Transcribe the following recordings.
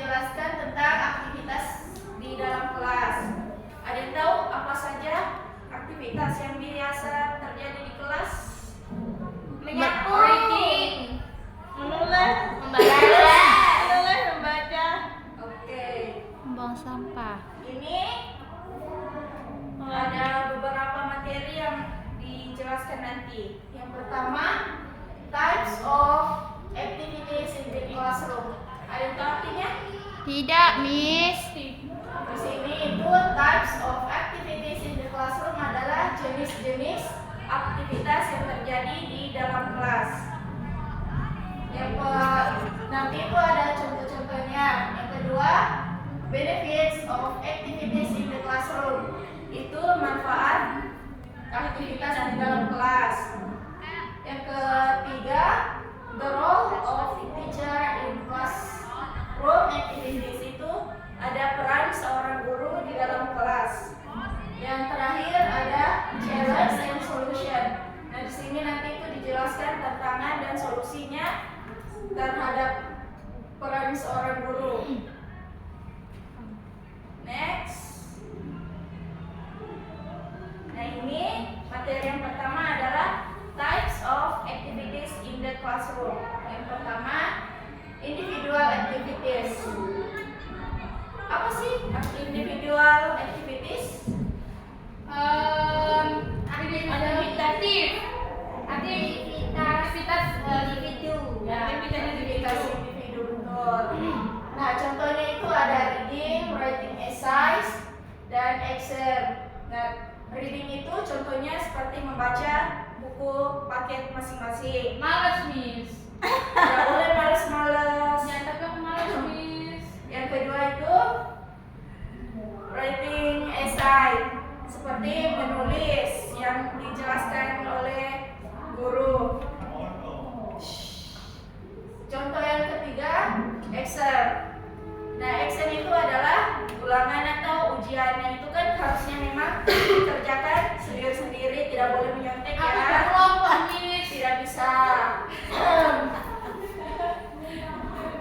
menjelaskan tentang aktivitas di dalam kelas. Ada yang tahu apa saja aktivitas yang biasa terjadi di kelas? Menyapu, Reading, menulis, membaca. Oke. Buang sampah. Ini ada beberapa materi yang dijelaskan nanti. Yang pertama, types of activities in the classroom. Ada yang tahu artinya? Tidak, Miss. Di sini itu types of activities in the classroom adalah jenis-jenis aktivitas yang terjadi di dalam kelas. Nanti itu ada contoh-contohnya. Yang kedua, benefits of activities in the classroom. Itu manfaat aktivitas di dalam kelas. Yang ketiga, the role of teacher in classroom activities. Itu ada peran seorang guru di dalam kelas. Yang terakhir ada challenge and solution. Nah, di sini nanti itu dijelaskan tantangan dan solusinya terhadap peran seorang guru. Next. Nah, ini materi yang pertama adalah types of activities in the classroom. Yang pertama, individual activities. Apa sih individual activities? Aktivitas individu. Aktivitas individu, betul. Nah, contohnya itu ada reading, writing essays, dan exam. Nah, reading itu contohnya seperti membaca buku paket masing-masing. Males, Miss. Tidak boleh males-males. Ya, tapi aku males, Miss. Yang kedua itu writing essay, seperti menulis yang dijelaskan oleh guru. Contoh yang ketiga, exam. Nah, exam itu adalah ulangan atau ujiannya itu kan harusnya memang dikerjakan sendiri-sendiri, tidak boleh menyontek Aku ya. berkelompok, Miss. Tidak bisa.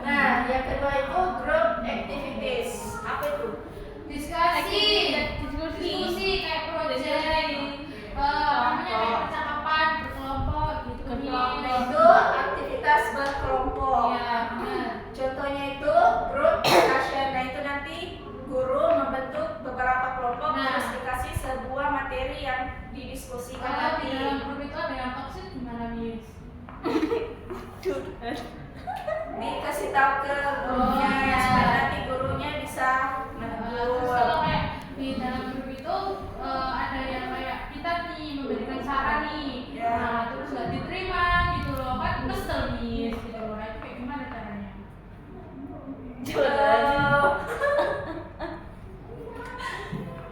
Nah, yang kedua itu group activities. Apa itu? Diskusi kayak project. Namanya kayak percakapan berkelompok gitu kan. Nah, itu aktivitas berkelompok. Iya, benar. Contohnya itu group discussion. Nah, itu nanti guru membentuk beberapa kelompok Nah. terus dikasih sebuah materi yang didiskusikan Kalau di nanti. dalam grup itu ada yang toksik gimana, Miss? Dikasih tahu ke gurunya Oh, iya. supaya nanti gurunya bisa Terus menegur. kalau kayak di dalam grup itu ada yang kayak kita nih memberikan saran nih, Ya. nah terus nggak diterima gitu loh, kan kesel, Miss gitu loh. Nah, itu kayak gimana caranya?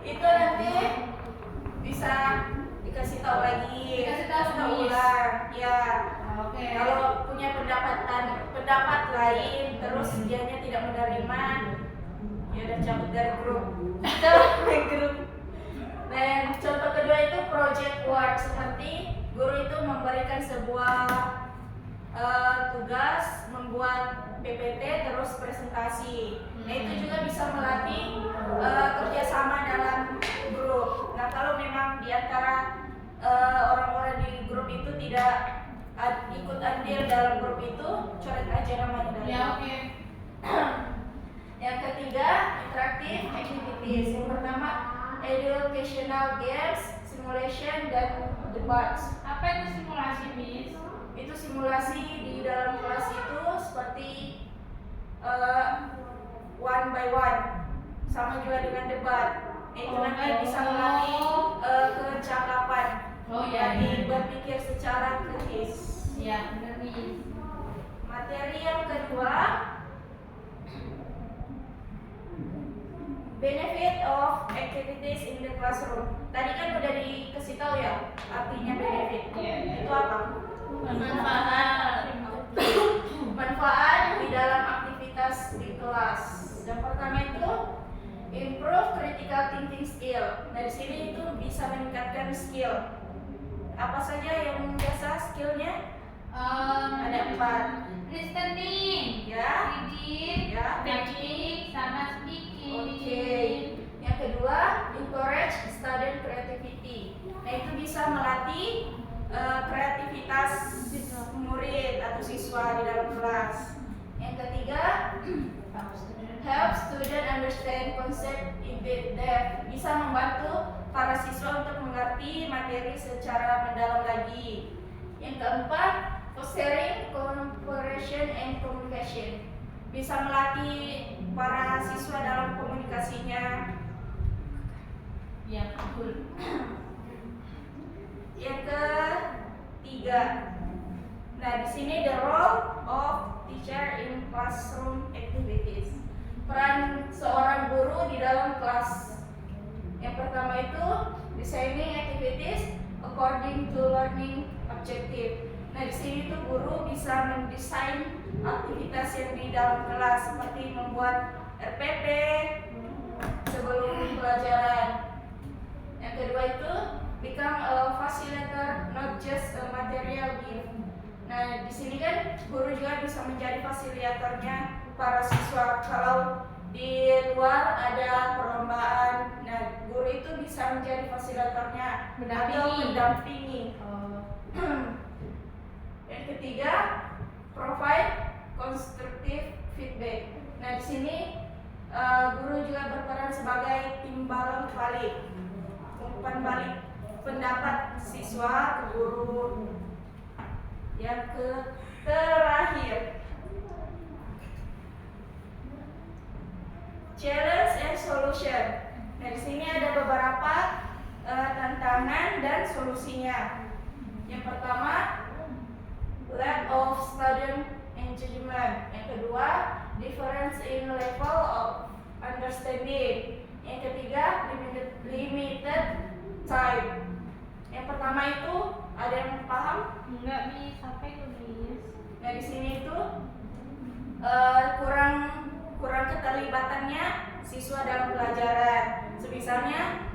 Itu nanti bisa dikasih tahu lagi. Dikasih tahu, Kasih Miss. ulang. Ya. Oke. Kalau punya pendapat lain terus dianya tidak menerima, ya udah cabut dari grup. Dari grup. Dan contoh kedua itu project work, seperti guru itu memberikan sebuah tugas membuat PPT terus presentasi. Nah, itu juga bisa melatih kerjasama dalam grup. Nah, kalau memang di antara orang-orang di grup itu tidak ikut andil dalam grup itu, coret aja namanya dari Ya, grup. oke. Yang ketiga, interactive activities. Yang pertama, educational games, simulation, dan debates. Apa itu simulasi, Miss? Itu simulasi di dalam kelas itu seperti one by one, sama juga dengan debat. Itu nanti bisa melatih kecakapan. Oh, iya, Jadi iya. berpikir secara kritis. Ya, benar, Miss. Materi yang kedua, benefit of activities in the classroom. Tadi kan udah dikasih tahu ya artinya benefit. Iya, iya. Itu apa? Manfaat. Manfaat di dalam aktivitas di kelas. Yang pertama itu improve critical thinking skill. Nah, di sini itu bisa meningkatkan skill. Apa saja yang biasa skillnya? Ada 4. Listening, Ya. reading, Ya. writing, sama speaking. Oke. Yang kedua, encourage student creativity. Nah, itu bisa melatih kreativitas murid atau siswa di dalam kelas. Yang ketiga, help student understand concept in depth. Bisa membantu para siswa untuk mengerti materi secara mendalam lagi. Yang keempat, fostering cooperation and communication. Bisa melatih para siswa dalam komunikasinya. Ya, betul. Yang ketiga, nah di sini the role of teacher in classroom activities. Peran seorang guru di dalam kelas. Yang pertama itu designing activities according to learning objective. Nah di sini tuh guru bisa mendesain aktivitas yang di dalam kelas seperti membuat RPP sebelum pelajaran. Yang kedua itu become a facilitator, not just a material gift. Nah di sini kan guru juga bisa menjadi fasilitatornya para siswa. Kalau di luar ada perlombaan, nah guru itu bisa menjadi fasilitatornya atau mendampingi. Yang ketiga, provide constructive feedback. Nah di sini guru juga berperan sebagai timbalan balik, umpan balik pendapat siswa ke guru. Yang terakhir, challenge and solution. Nah di sini ada beberapa tantangan dan solusinya. Yang pertama, lack of student engagement. Yang kedua, difference in level of understanding. Yang ketiga, limited time. Yang pertama itu ada yang paham? Enggak, Miss. Apa itu, Miss? Nah di sini itu kurang keterlibatannya siswa dalam pelajaran. Misalnya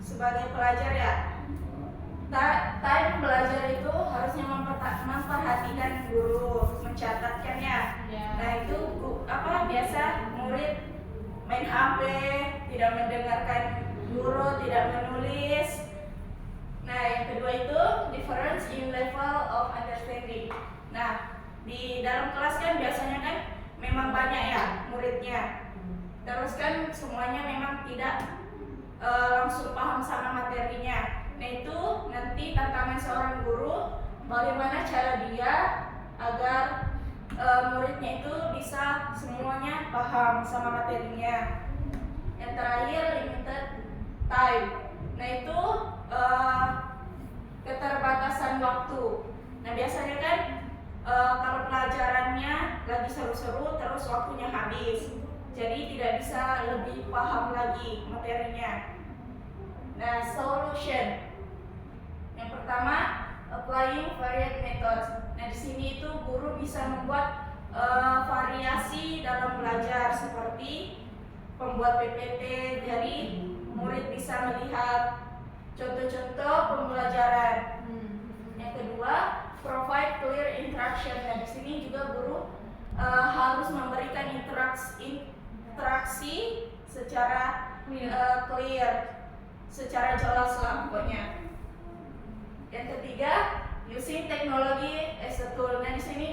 sebagai pelajar ya, time belajar itu harusnya memperhatikan guru, mencatatkannya. Ya. Nah itu biasa murid main HP, tidak mendengarkan guru, tidak menulis. Nah yang kedua itu difference in level of understanding. Nah di dalam kelas kan biasanya kan memang banyak ya muridnya, terus kan semuanya memang tidak langsung paham sama materinya. Nah itu nanti tantangan seorang guru, bagaimana cara dia agar muridnya itu bisa semuanya paham sama materinya. Yang terakhir, limited time. Nah itu keterbatasan waktu. Nah biasanya kan kalau pelajarannya lagi seru-seru terus waktunya habis, jadi tidak bisa lebih paham lagi materinya. Nah solution, yang pertama, applying varied methods. Nah di sini itu guru bisa membuat variasi dalam belajar seperti pembuat PPT, jadi murid bisa melihat contoh-contoh pembelajaran. Yang kedua, provide clear interaction. Nah di sini juga guru harus memberikan interaksi secara clear, secara jelas lah pokoknya. Yang ketiga, using technology as a tool. Nah di sini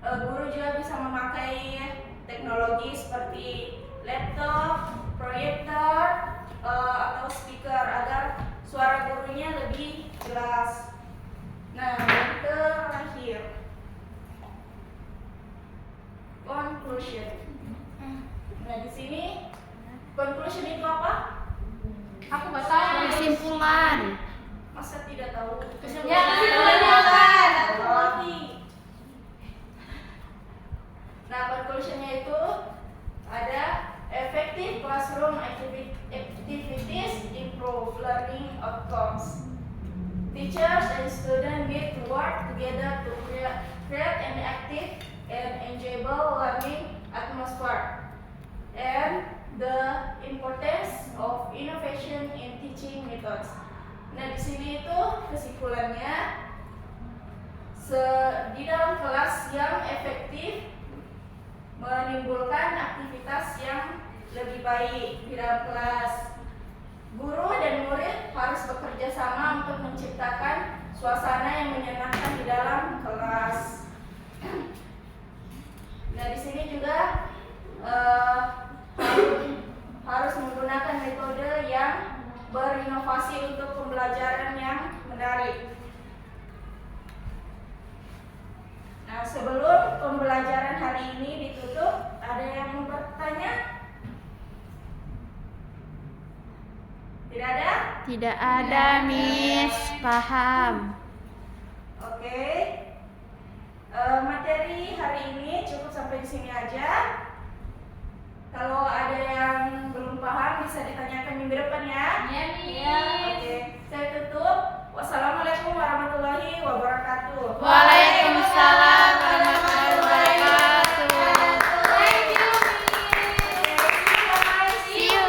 guru juga bisa memakai teknologi seperti laptop, proyektor, atau speaker agar suara gurunya lebih jelas. Nah yang terakhir, conclusion. Nah di sini conclusion itu apa? Aku nggak tahu. Kesimpulan. Masa tidak tahu? Ya, kesimpulannya kan. Nah conclusionnya itu ada effective classroom activities improve learning outcomes. Teachers and students need to work together to create an active and enjoyable learning atmosphere. And the importance of innovation in teaching methods. Nah di sini itu kesimpulannya, yang efektif menimbulkan aktivitas yang lebih baik di dalam kelas. Guru dan murid harus bekerja sama untuk menciptakan suasana yang menyenangkan di dalam kelas. Nah, di sini juga harus menggunakan metode yang berinovasi untuk pembelajaran yang menarik. Nah, sebelum pembelajaran hari ini ditutup, ada yang mau bertanya? Tidak ada? Tidak ada, Miss. Paham. Oke. Materi hari ini cukup sampai di sini aja. Kalau ada yang belum paham bisa ditanyakan minggu depan ya. Iya, Miss. Oke, saya tutup. Wassalamualaikum warahmatullahi wabarakatuh. Waalaikumsalam warahmatullahi wabarakatuh. Thank you, Miss. See you.